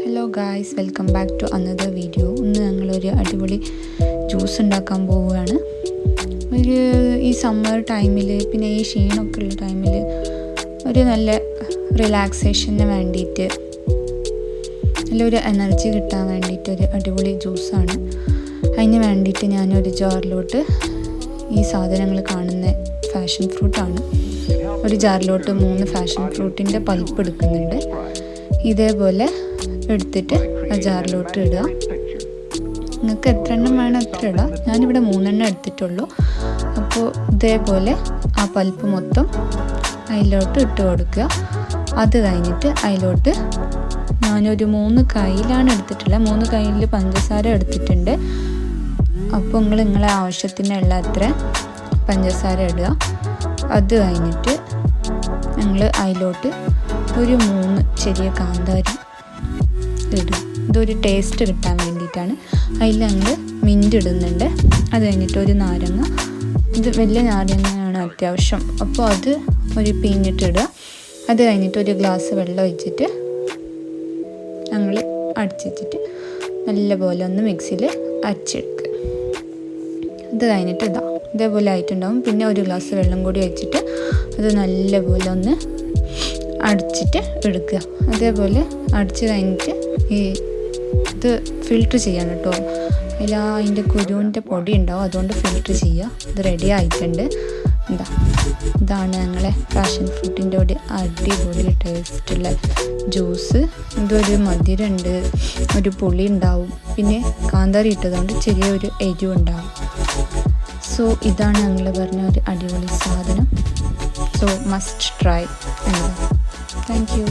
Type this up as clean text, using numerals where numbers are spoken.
Hello guys, welcome back to another video. ഇന്ന് ഞങ്ങളൊരു അടിപൊളി ജ്യൂസ് ഉണ്ടാക്കാൻ പോവുകയാണ്. ഈ സമ്മർ ടൈമിൽ, പിന്നെ ഈ ക്ഷീണമൊക്കെ ഉള്ള ടൈമിൽ ഒരു നല്ല റിലാക്സേഷന് വേണ്ടിയിട്ട്, നല്ലൊരു എനർജി കിട്ടാൻ വേണ്ടിയിട്ട് ഒരു അടിപൊളി ജ്യൂസാണ്. അതിന് വേണ്ടിയിട്ട് ഞാനൊരു ജാറിലോട്ട് ഈ സാധനങ്ങൾ കാണുന്ന ഫാഷൻ ഫ്രൂട്ടാണ്. ഒരു ജാറിലോട്ട് 3 ഫാഷൻ ഫ്രൂട്ടിൻ്റെ പൾപ്പ് എടുക്കുന്നുണ്ട്. ഇതേപോലെ എടുത്തിട്ട് ആ ജാറിലോട്ട് ഇടുക. നിങ്ങൾക്ക് എത്ര എണ്ണം വേണം അത്ര ഇടാം. ഞാനിവിടെ 3 എണ്ണം എടുത്തിട്ടുള്ളൂ. അപ്പോൾ ഇതേപോലെ ആ പൾപ്പ് മൊത്തം അതിലോട്ട് ഇട്ട് കൊടുക്കുക. അത് കഴിഞ്ഞിട്ട് അതിലോട്ട് ഞാനൊരു 3 കയ്യിലാണ് എടുത്തിട്ടുള്ളത്. 3 കയ്യിൽ പഞ്ചസാര എടുത്തിട്ടുണ്ട്. അപ്പോൾ നിങ്ങളെ ആവശ്യത്തിനുള്ള അത്ര പഞ്ചസാര ഇടുക. അത് കഴിഞ്ഞിട്ട് ഞങ്ങൾ അതിലോട്ട് ഒരു 3 ചെറിയ കാന്താരി ഇടുക. ഇതൊരു ടേസ്റ്റ് കിട്ടാൻ വേണ്ടിയിട്ടാണ്. അതിൽ ഞങ്ങൾ മിൻറ്റ് ഇടുന്നുണ്ട്. അത് കഴിഞ്ഞിട്ട് ഒരു നാരങ്ങ, ഇത് വലിയ നാരങ്ങയാണ് അത്യാവശ്യം, അപ്പോൾ അത് ഒരു പിഴിഞ്ഞിട്ടിടുക. അത് കഴിഞ്ഞിട്ട് ഒരു ഗ്ലാസ് വെള്ളം ഒഴിച്ചിട്ട് ഞങ്ങൾ അടിച്ചിട്ട് നല്ലപോലെ ഒന്ന് മിക്സിയിൽ അരച്ചെടുക്കുക. ഇത് കഴിഞ്ഞിട്ട് ഇതേപോലെ ആയിട്ടുണ്ടാവും. പിന്നെ ഒരു ഗ്ലാസ് വെള്ളം കൂടി ഒഴിച്ചിട്ട് അത് നല്ലപോലെ ഒന്ന് അടിച്ചിട്ട് എടുക്കുക. അതേപോലെ അടിച്ച് കഴിഞ്ഞിട്ട് ഇത് ഫിൽറ്റർ ചെയ്യണം കേട്ടോ. അതിൻ്റെ കുരുവിൻ്റെ പൊടി ഉണ്ടാവും, അതുകൊണ്ട് ഫിൽറ്റർ ചെയ്യുക. ഇത് റെഡി ആയിട്ടുണ്ട്. ഇതാണ് ഞങ്ങളെ പാഷൻ ഫ്രൂട്ടിൻ്റെ ഒരു അടിപൊളി ടേസ്റ്റുള്ള ജ്യൂസ്. ഇതൊരു മധുരമുണ്ട്, ഒരു പുളി ഉണ്ടാവും, പിന്നെ കാന്താരി ഇട്ടതുകൊണ്ട് ചെറിയൊരു എരിവ് ഉണ്ടാവും. സോ ഇതാണ് ഞങ്ങൾ പറഞ്ഞ ഒരു അടിപൊളി സാധനം. So must try. Thank you.